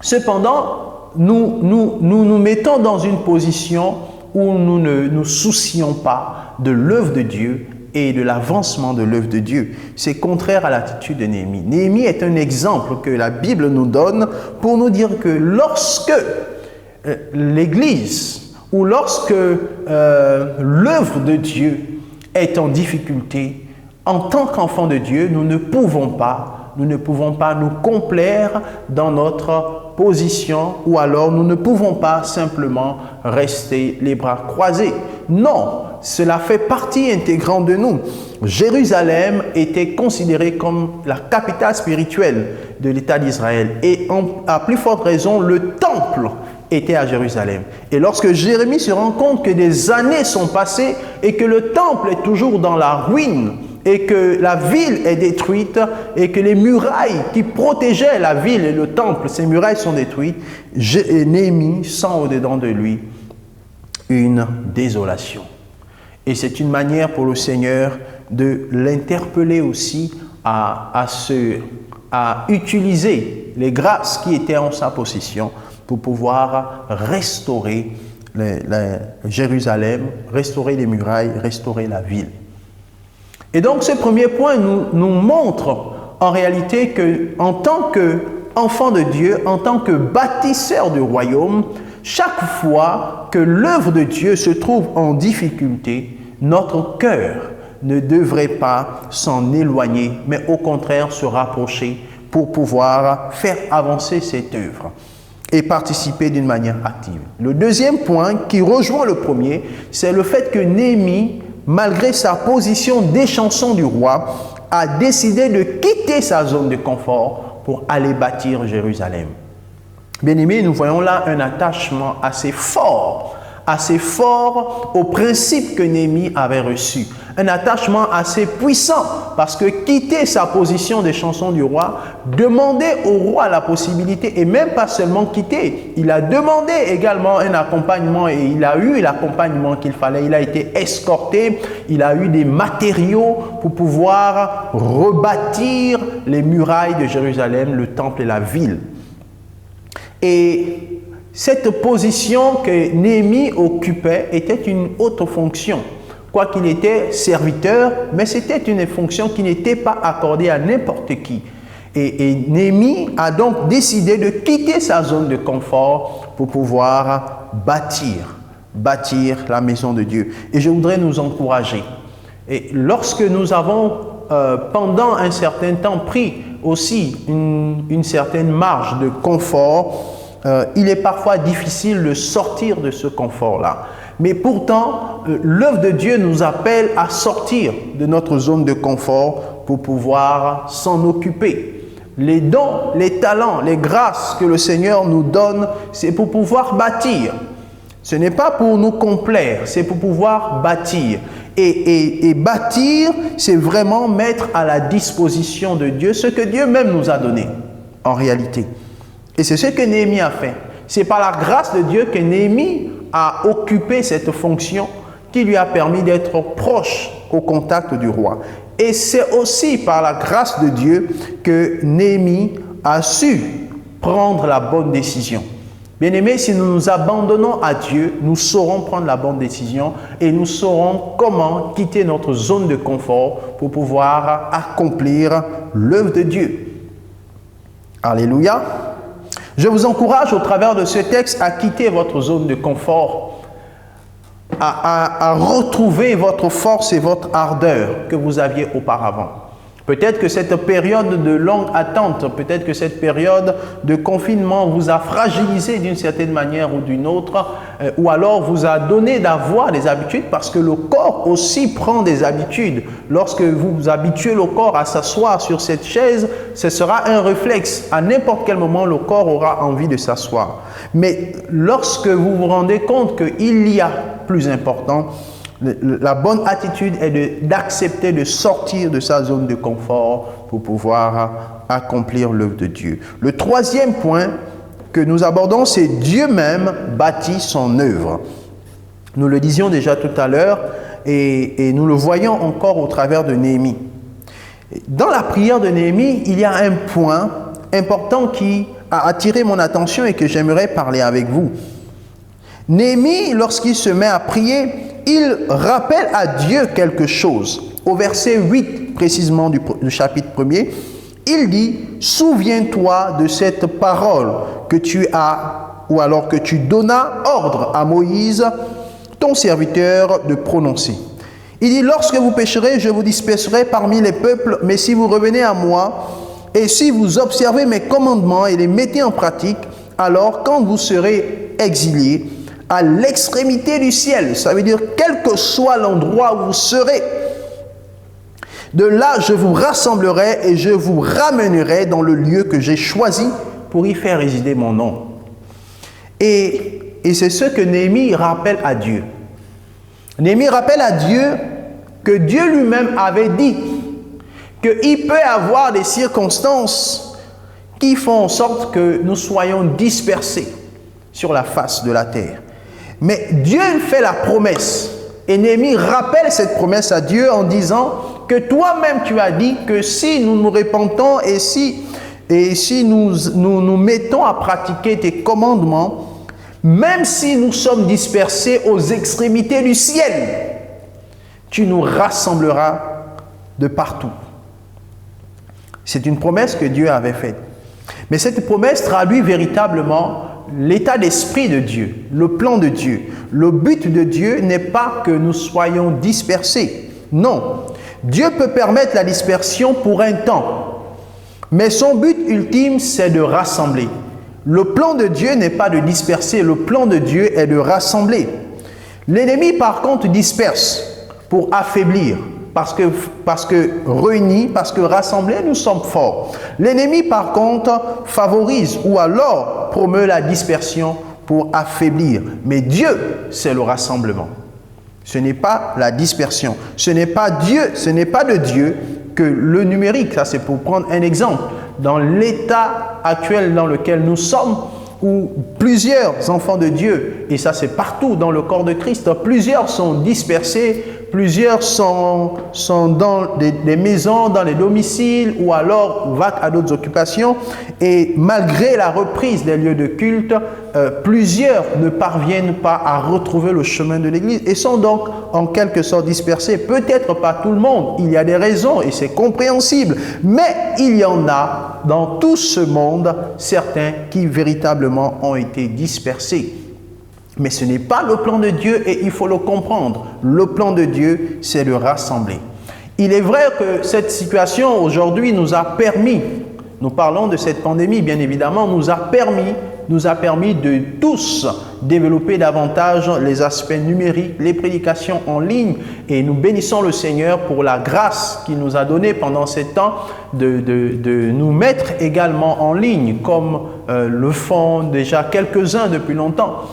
Cependant, nous mettons dans une position où nous ne nous soucions pas de l'œuvre de Dieu et de l'avancement de l'œuvre de Dieu. C'est contraire à l'attitude de Néhémie. Néhémie est un exemple que la Bible nous donne pour nous dire que lorsque l'Église ou lorsque l'œuvre de Dieu est en difficulté, en tant qu'enfants de Dieu, nous ne pouvons pas nous complaire dans notre position ou alors nous ne pouvons pas simplement rester les bras croisés. Non, cela fait partie intégrante de nous. Jérusalem était considérée comme la capitale spirituelle de l'État d'Israël et à plus forte raison, le temple était à Jérusalem. Et lorsque Jérémie se rend compte que des années sont passées et que le temple est toujours dans la ruine et que la ville est détruite et que les murailles qui protégeaient la ville et le temple, ces murailles sont détruites, Néhémie sent au-dedans de lui une désolation. Et c'est une manière pour le Seigneur de l'interpeller aussi à utiliser les grâces qui étaient en sa possession pour pouvoir restaurer Jérusalem, restaurer les murailles, restaurer la ville. Et donc ce premier point nous montre en réalité qu'en tant qu'enfant de Dieu, en tant que bâtisseur du royaume, chaque fois que l'œuvre de Dieu se trouve en difficulté, notre cœur ne devrait pas s'en éloigner, mais au contraire se rapprocher pour pouvoir faire avancer cette œuvre et participer d'une manière active. Le deuxième point qui rejoint le premier, c'est le fait que Néhémie, malgré sa position d'échanson du roi, a décidé de quitter sa zone de confort pour aller bâtir Jérusalem. Bien-aimés, nous voyons là un attachement assez fort au principe que Néhémie avait reçu. Un attachement assez puissant parce que quitter sa position de chanson du roi, demander au roi la possibilité et même pas seulement quitter, il a demandé également un accompagnement et il a eu l'accompagnement qu'il fallait. Il a été escorté, il a eu des matériaux pour pouvoir rebâtir les murailles de Jérusalem, le temple et la ville. Et cette position que Néhémie occupait était une haute fonction. Quoiqu'il était serviteur, mais c'était une fonction qui n'était pas accordée à n'importe qui. Et Néhémie a donc décidé de quitter sa zone de confort pour pouvoir bâtir la maison de Dieu. Et je voudrais nous encourager. Et lorsque nous avons, pendant un certain temps, pris aussi une certaine marge de confort, il est parfois difficile de sortir de ce confort-là. Mais pourtant, l'œuvre de Dieu nous appelle à sortir de notre zone de confort pour pouvoir s'en occuper. Les dons, les talents, les grâces que le Seigneur nous donne, c'est pour pouvoir bâtir. Ce n'est pas pour nous complaire, c'est pour pouvoir bâtir. Et bâtir, c'est vraiment mettre à la disposition de Dieu ce que Dieu même nous a donné, en réalité. Et c'est ce que Néhémie a fait. C'est par la grâce de Dieu que Néhémie a occupé cette fonction qui lui a permis d'être proche au contact du roi. Et c'est aussi par la grâce de Dieu que Néhémie a su prendre la bonne décision. Bien-aimés, si nous nous abandonnons à Dieu, nous saurons prendre la bonne décision et nous saurons comment quitter notre zone de confort pour pouvoir accomplir l'œuvre de Dieu. Alléluia. Je vous encourage au travers de ce texte à quitter votre zone de confort, à retrouver votre force et votre ardeur que vous aviez auparavant. Peut-être que cette période de longue attente, peut-être que cette période de confinement vous a fragilisé d'une certaine manière ou d'une autre, ou alors vous a donné d'avoir des habitudes, parce que le corps aussi prend des habitudes. Lorsque vous habituez le corps à s'asseoir sur cette chaise, ce sera un réflexe. À n'importe quel moment, le corps aura envie de s'asseoir. Mais lorsque vous vous rendez compte qu'il y a plus important, la bonne attitude est d'accepter de sortir de sa zone de confort pour pouvoir accomplir l'œuvre de Dieu. Le troisième point que nous abordons, c'est Dieu même bâtit son œuvre. Nous le disions déjà tout à l'heure et nous le voyons encore au travers de Néhémie. Dans la prière de Néhémie, il y a un point important qui a attiré mon attention et que j'aimerais parler avec vous. Néhémie, lorsqu'il se met à prier, il rappelle à Dieu quelque chose. Au verset 8, précisément du chapitre 1er, il dit « Souviens-toi de cette parole que tu as, ou alors que tu donnas ordre à Moïse, ton serviteur, de prononcer. » Il dit « Lorsque vous pécherez, je vous disperserai parmi les peuples, mais si vous revenez à moi, et si vous observez mes commandements et les mettez en pratique, alors quand vous serez exilés, à l'extrémité du ciel, ça veut dire quel que soit l'endroit où vous serez, de là je vous rassemblerai et je vous ramènerai dans le lieu que j'ai choisi pour y faire résider mon nom. Et c'est ce que Néhémie rappelle à Dieu. Néhémie rappelle à Dieu que Dieu lui-même avait dit qu'il peut y avoir des circonstances qui font en sorte que nous soyons dispersés sur la face de la terre. Mais Dieu fait la promesse, et Néhémie rappelle cette promesse à Dieu en disant que toi-même tu as dit que si nous nous repentons et si nous mettons à pratiquer tes commandements, même si nous sommes dispersés aux extrémités du ciel, tu nous rassembleras de partout. C'est une promesse que Dieu avait faite. Mais cette promesse traduit véritablement l'état d'esprit de Dieu, le plan de Dieu. Le but de Dieu n'est pas que nous soyons dispersés. Non. Dieu peut permettre la dispersion pour un temps. Mais son but ultime, c'est de rassembler. Le plan de Dieu n'est pas de disperser. Le plan de Dieu est de rassembler. L'ennemi, par contre, disperse pour affaiblir. Parce que réunis, parce que rassemblés, nous sommes forts. L'ennemi, par contre, favorise ou alors promeut la dispersion pour affaiblir. Mais Dieu, c'est le rassemblement. Ce n'est pas la dispersion. Ce n'est pas Dieu, ce n'est pas de Dieu que le numérique. Ça, c'est pour prendre un exemple. Dans l'état actuel dans lequel nous sommes, où plusieurs enfants de Dieu, et ça c'est partout dans le corps de Christ, plusieurs sont dispersés, plusieurs sont dans des maisons, dans les domiciles, ou alors vaquent à d'autres occupations, et malgré la reprise des lieux de culte, plusieurs ne parviennent pas à retrouver le chemin de l'Église, et sont donc en quelque sorte dispersés. Peut-être pas tout le monde, il y a des raisons, et c'est compréhensible, mais il y en a dans tout ce monde, certains qui véritablement ont été dispersés. Mais ce n'est pas le plan de Dieu et il faut le comprendre. Le plan de Dieu, c'est de rassembler. Il est vrai que cette situation aujourd'hui nous a permis, nous parlons de cette pandémie bien évidemment, nous a permis de tous développer davantage les aspects numériques, les prédications en ligne, et nous bénissons le Seigneur pour la grâce qu'il nous a donnée pendant ces temps de nous mettre également en ligne, comme le font déjà quelques-uns depuis longtemps.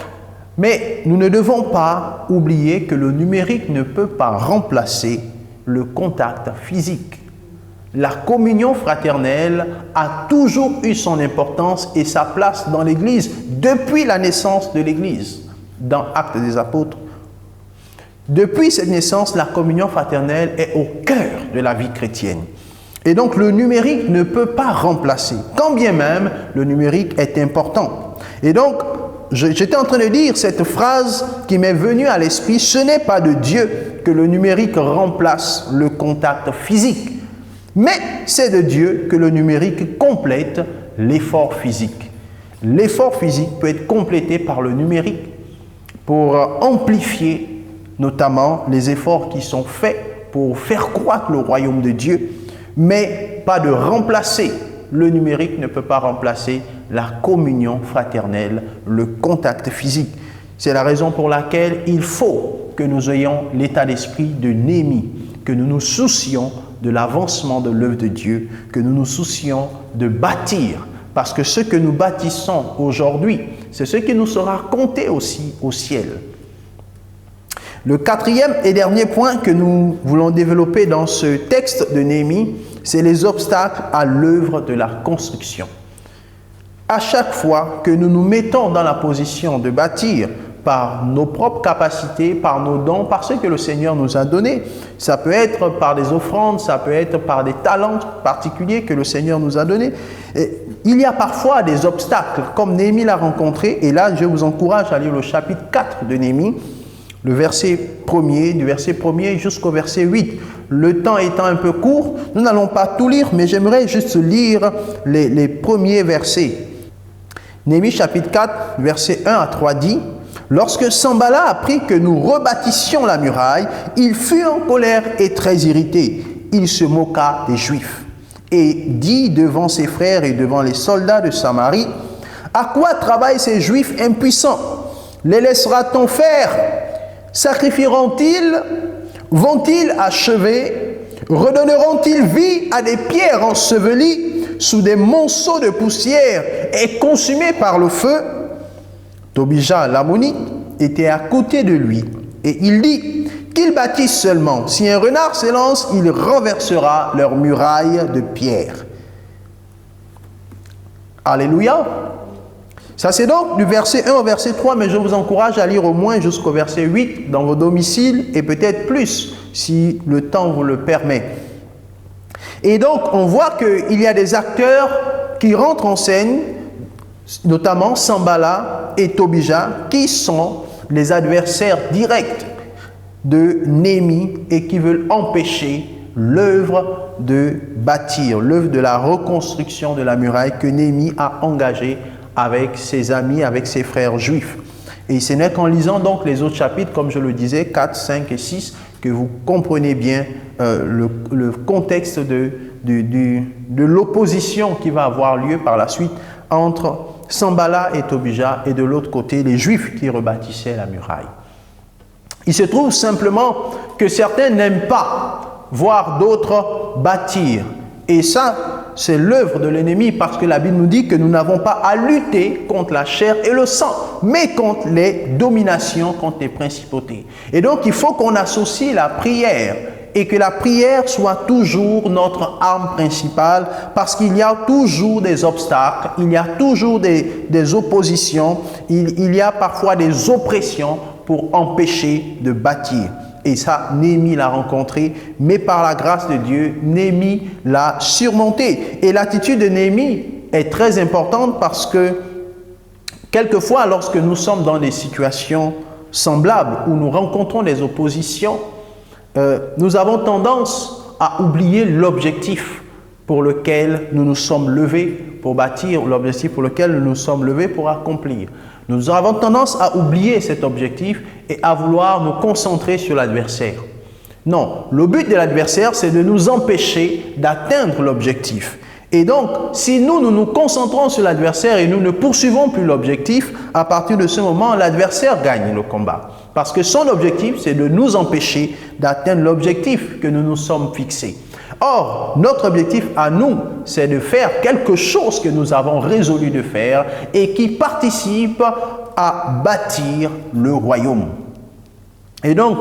Mais nous ne devons pas oublier que le numérique ne peut pas remplacer le contact physique. La communion fraternelle a toujours eu son importance et sa place dans l'Église depuis la naissance de l'Église, dans Actes des Apôtres. Depuis cette naissance, la communion fraternelle est au cœur de la vie chrétienne. Et donc le numérique ne peut pas remplacer, quand bien même le numérique est important. Et donc, j'étais en train de dire cette phrase qui m'est venue à l'esprit, ce n'est pas de Dieu que le numérique remplace le contact physique. Mais c'est de Dieu que le numérique complète l'effort physique. L'effort physique peut être complété par le numérique pour amplifier notamment les efforts qui sont faits pour faire croître le royaume de Dieu. mais pas de remplacer. Le numérique ne peut pas remplacer la communion fraternelle, le contact physique. C'est la raison pour laquelle il faut que nous ayons l'état d'esprit de Néhémie, que nous nous soucions de l'avancement de l'œuvre de Dieu, que nous nous soucions de bâtir, parce que ce que nous bâtissons aujourd'hui, c'est ce qui nous sera compté aussi au ciel. Le quatrième et dernier point que nous voulons développer dans ce texte de Néhémie, c'est les obstacles à l'œuvre de la construction. À chaque fois que nous nous mettons dans la position de bâtir par nos propres capacités, par nos dons, par ce que le Seigneur nous a donné, ça peut être par des offrandes, ça peut être par des talents particuliers que le Seigneur nous a donnés. Et il y a parfois des obstacles, comme Néhémie l'a rencontré, et là je vous encourage à lire le chapitre 4 de Néhémie, le verset 1er, du verset 1er jusqu'au verset 8. Le temps étant un peu court, nous n'allons pas tout lire, mais j'aimerais juste lire les premiers versets. Néhémie chapitre 4, verset 1 à 3 dit: « Lorsque Sanballat apprit que nous rebâtissions la muraille, il fut en colère et très irrité. Il se moqua des Juifs et dit devant ses frères et devant les soldats de Samarie: « À quoi travaillent ces Juifs impuissants? Les laissera-t-on faire? Sacrifieront-ils? Vont-ils achever? Redonneront-ils vie à des pierres ensevelies sous des monceaux de poussière et consumées par le feu? » Tobija l'ammonite était à côté de lui et il dit qu'ils bâtissent seulement. Si un renard s'élance, il renversera leurs murailles de pierre. Alléluia. Ça c'est donc du verset 1 au verset 3, mais je vous encourage à lire au moins jusqu'au verset 8 dans vos domiciles et peut-être plus si le temps vous le permet. Et donc on voit qu'il y a des acteurs qui rentrent en scène, notamment Sanballat et Tobija, qui sont les adversaires directs de Néhémie et qui veulent empêcher l'œuvre de bâtir, l'œuvre de la reconstruction de la muraille que Néhémie a engagée avec ses amis, avec ses frères juifs. Et ce n'est qu'en lisant donc les autres chapitres, comme je le disais, 4, 5 et 6, que vous comprenez bien le contexte de l'opposition qui va avoir lieu par la suite entre Sanballat et Tobija et de l'autre côté les Juifs qui rebâtissaient la muraille. Il se trouve simplement que certains n'aiment pas voir d'autres bâtir. Et ça, c'est l'œuvre de l'ennemi parce que la Bible nous dit que nous n'avons pas à lutter contre la chair et le sang, mais contre les dominations, contre les principautés. Et donc, il faut qu'on associe la prière et que la prière soit toujours notre arme principale parce qu'il y a toujours des obstacles, il y a toujours des oppositions, il y a parfois des oppressions pour empêcher de bâtir. Et ça, Néhémie l'a rencontré, mais par la grâce de Dieu, Néhémie l'a surmonté. Et l'attitude de Néhémie est très importante parce que quelquefois, lorsque nous sommes dans des situations semblables où nous rencontrons des oppositions, nous avons tendance à oublier l'objectif pour lequel nous nous sommes levés pour bâtir, l'objectif pour lequel nous nous sommes levés pour accomplir. Nous avons tendance à oublier cet objectif et à vouloir nous concentrer sur l'adversaire. Non, le but de l'adversaire, c'est de nous empêcher d'atteindre l'objectif. Et donc, si nous nous concentrons sur l'adversaire et nous ne poursuivons plus l'objectif, à partir de ce moment, l'adversaire gagne le combat. Parce que son objectif, c'est de nous empêcher d'atteindre l'objectif que nous nous sommes fixés. Or, notre objectif à nous, c'est de faire quelque chose que nous avons résolu de faire et qui participe à bâtir le royaume. Et donc,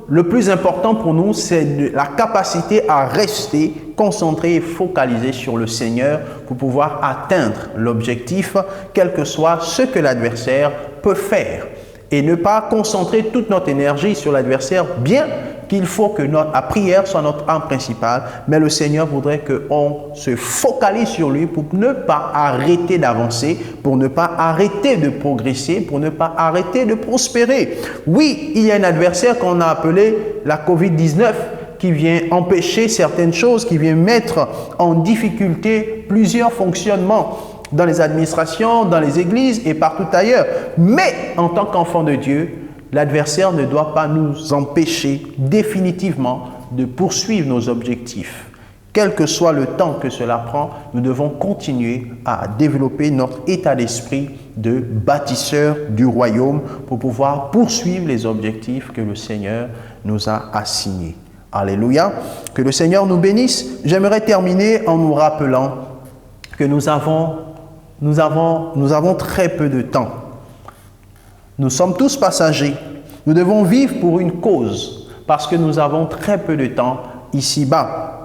le plus important pour nous, c'est la capacité à rester concentré et focalisé sur le Seigneur pour pouvoir atteindre l'objectif, quel que soit ce que l'adversaire peut faire. Et ne pas concentrer toute notre énergie sur l'adversaire, bien qu'il faut que la prière soit notre arme principale, mais le Seigneur voudrait qu'on se focalise sur lui pour ne pas arrêter d'avancer, pour ne pas arrêter de progresser, pour ne pas arrêter de prospérer. Oui, il y a un adversaire qu'on a appelé la COVID-19 qui vient empêcher certaines choses, qui vient mettre en difficulté plusieurs fonctionnements dans les administrations, dans les églises et partout ailleurs. Mais en tant qu'enfant de Dieu, l'adversaire ne doit pas nous empêcher définitivement de poursuivre nos objectifs. quel que soit le temps que cela prend, nous devons continuer à développer notre état d'esprit de bâtisseur du royaume pour pouvoir poursuivre les objectifs que le Seigneur nous a assignés. Alléluia. Que le Seigneur nous bénisse. J'aimerais terminer en nous rappelant que nous avons très peu de temps. Nous sommes tous passagers. Nous devons vivre pour une cause parce que nous avons très peu de temps ici-bas.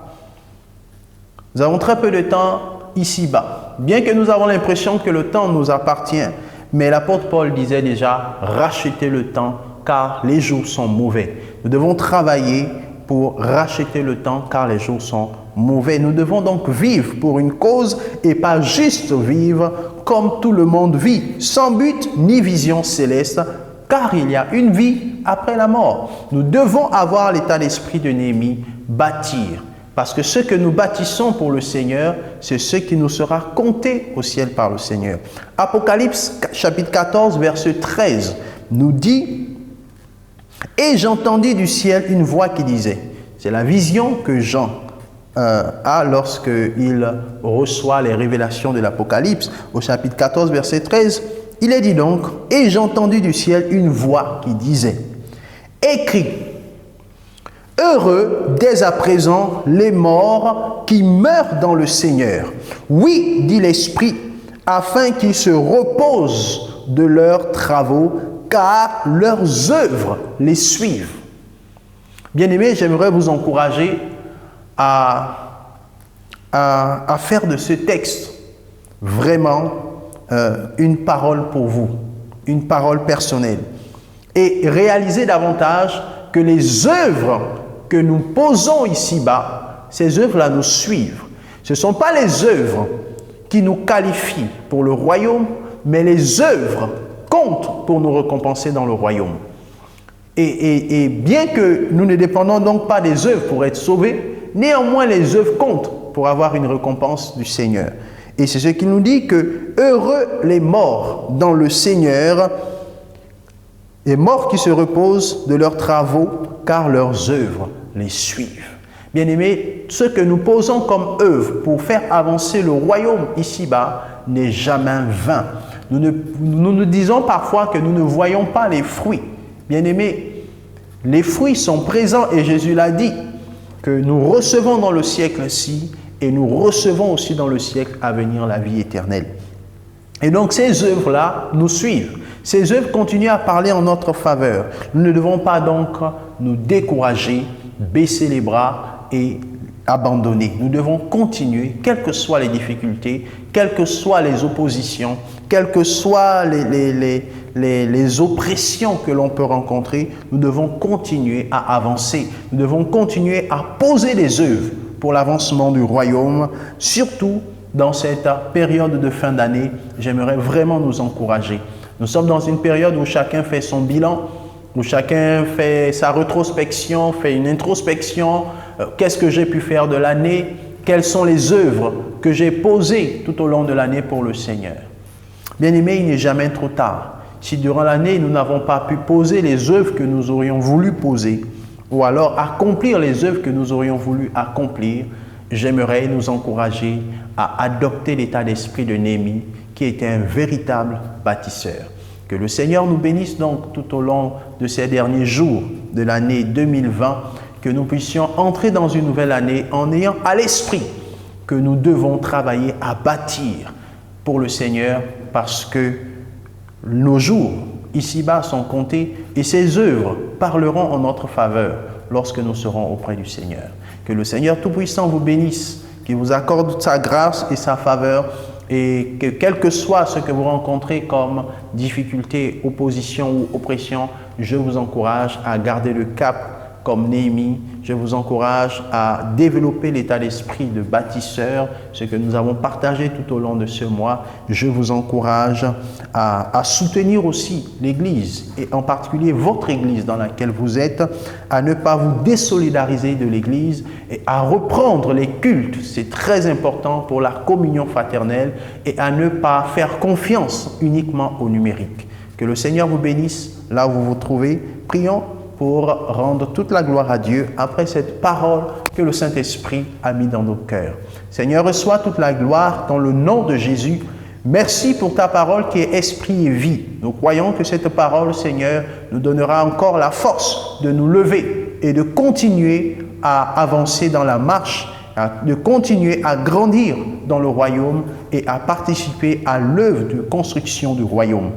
Nous avons très peu de temps ici-bas. Bien que nous avons l'impression que le temps nous appartient, mais l'apôtre Paul disait déjà, rachetez le temps car les jours sont mauvais. Nous devons travailler pour racheter le temps car les jours sont mauvais. Nous devons donc vivre pour une cause et pas juste vivre comme tout le monde vit, sans but ni vision céleste, car il y a une vie après la mort. Nous devons avoir l'état d'esprit de Néhémie, bâtir. Parce que ce que nous bâtissons pour le Seigneur, c'est ce qui nous sera compté au ciel par le Seigneur. Apocalypse chapitre 14, verset 13 nous dit « Et j'entendis du ciel une voix qui disait » c'est la vision que Jean a lorsqu'il reçoit les révélations de l'Apocalypse. Au chapitre 14, verset 13, il est dit donc « Et j'entendis du ciel une voix qui disait « Écris » heureux dès à présent les morts qui meurent dans le Seigneur. Oui, dit l'Esprit, afin qu'ils se reposent de leurs travaux, car leurs œuvres les suivent. Bien-aimés, j'aimerais vous encourager à faire de ce texte vraiment une parole pour vous, une parole personnelle, et réaliser davantage que les œuvres que nous posons ici-bas, ces œuvres-là nous suivent. Ce ne sont pas les œuvres qui nous qualifient pour le royaume, mais les œuvres comptent pour nous récompenser dans le royaume. Et bien que nous ne dépendons donc pas des œuvres pour être sauvés, néanmoins les œuvres comptent pour avoir une récompense du Seigneur. Et c'est ce qui nous dit que heureux les morts dans le Seigneur, les morts qui se reposent de leurs travaux, car leurs œuvres les suivent. Bien-aimés, ce que nous posons comme œuvre pour faire avancer le royaume ici-bas n'est jamais vain. Nous disons parfois que nous ne voyons pas les fruits. Bien-aimés, les fruits sont présents et Jésus l'a dit, que nous recevons dans le siècle-ci et nous recevons aussi dans le siècle à venir la vie éternelle. Et donc ces œuvres-là nous suivent. Ces œuvres continuent à parler en notre faveur. Nous ne devons pas donc nous décourager, baisser les bras et abandonner. Nous devons continuer, quelles que soient les difficultés, quelles que soient les oppositions, quelles que soient les oppressions que l'on peut rencontrer, nous devons continuer à avancer. Nous devons continuer à poser des œuvres pour l'avancement du royaume, surtout dans cette période de fin d'année. J'aimerais vraiment nous encourager. Nous sommes dans une période où chacun fait son bilan, où chacun fait sa rétrospection, fait une introspection. Qu'est-ce que j'ai pu faire de l'année? Quelles sont les œuvres que j'ai posées tout au long de l'année pour le Seigneur? Bien-aimés, il n'est jamais trop tard. Si durant l'année, nous n'avons pas pu poser les œuvres que nous aurions voulu poser, ou alors accomplir les œuvres que nous aurions voulu accomplir, j'aimerais nous encourager à adopter l'état d'esprit de Néhémie, qui était un véritable bâtisseur. Que le Seigneur nous bénisse donc tout au long de ces derniers jours de l'année 2020, que nous puissions entrer dans une nouvelle année en ayant à l'esprit que nous devons travailler à bâtir pour le Seigneur, parce que nos jours ici-bas sont comptés et ses œuvres parleront en notre faveur lorsque nous serons auprès du Seigneur. Que le Seigneur Tout-Puissant vous bénisse, qu'il vous accorde sa grâce et sa faveur, et que quel que soit ce que vous rencontrez comme difficulté, opposition ou oppression, je vous encourage à garder le cap comme Néhémie. Je vous encourage à développer l'état d'esprit de bâtisseur, ce que nous avons partagé tout au long de ce mois. Je vous encourage à soutenir aussi l'Église, et en particulier votre Église dans laquelle vous êtes, à ne pas vous désolidariser de l'Église et à reprendre les cultes. C'est très important pour la communion fraternelle, et à ne pas faire confiance uniquement au numérique. Que le Seigneur vous bénisse là où vous vous trouvez. Prions. pour rendre toute la gloire à Dieu après cette parole que le Saint-Esprit a mis dans nos cœurs. Seigneur, reçois toute la gloire dans le nom de Jésus. Merci pour ta parole qui est esprit et vie. Nous croyons que cette parole, Seigneur, nous donnera encore la force de nous lever et de continuer à avancer dans la marche, de continuer à grandir dans le royaume et à participer à l'œuvre de construction du royaume.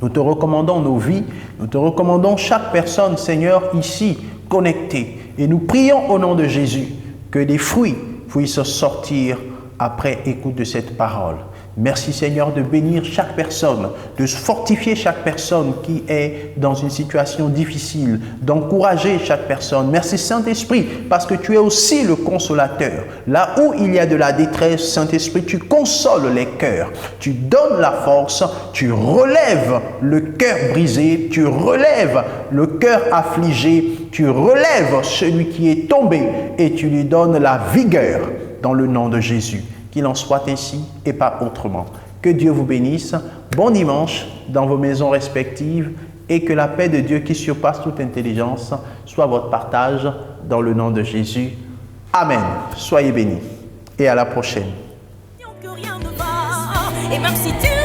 Nous te recommandons nos vies, nous te recommandons chaque personne, Seigneur, ici, connectée. Et nous prions au nom de Jésus que des fruits puissent sortir après écoute de cette parole. Merci Seigneur de bénir chaque personne, de fortifier chaque personne qui est dans une situation difficile, d'encourager chaque personne. Merci Saint-Esprit parce que tu es aussi le consolateur. Là où il y a de la détresse, Saint-Esprit, tu consoles les cœurs, tu donnes la force, tu relèves le cœur brisé, tu relèves le cœur affligé, tu relèves celui qui est tombé et tu lui donnes la vigueur dans le nom de Jésus. Qu'il en soit ainsi et pas autrement. Que Dieu vous bénisse. Bon dimanche dans vos maisons respectives et que la paix de Dieu qui surpasse toute intelligence soit votre partage dans le nom de Jésus. Amen. Soyez bénis et à la prochaine. Que rien ne va, et même si tu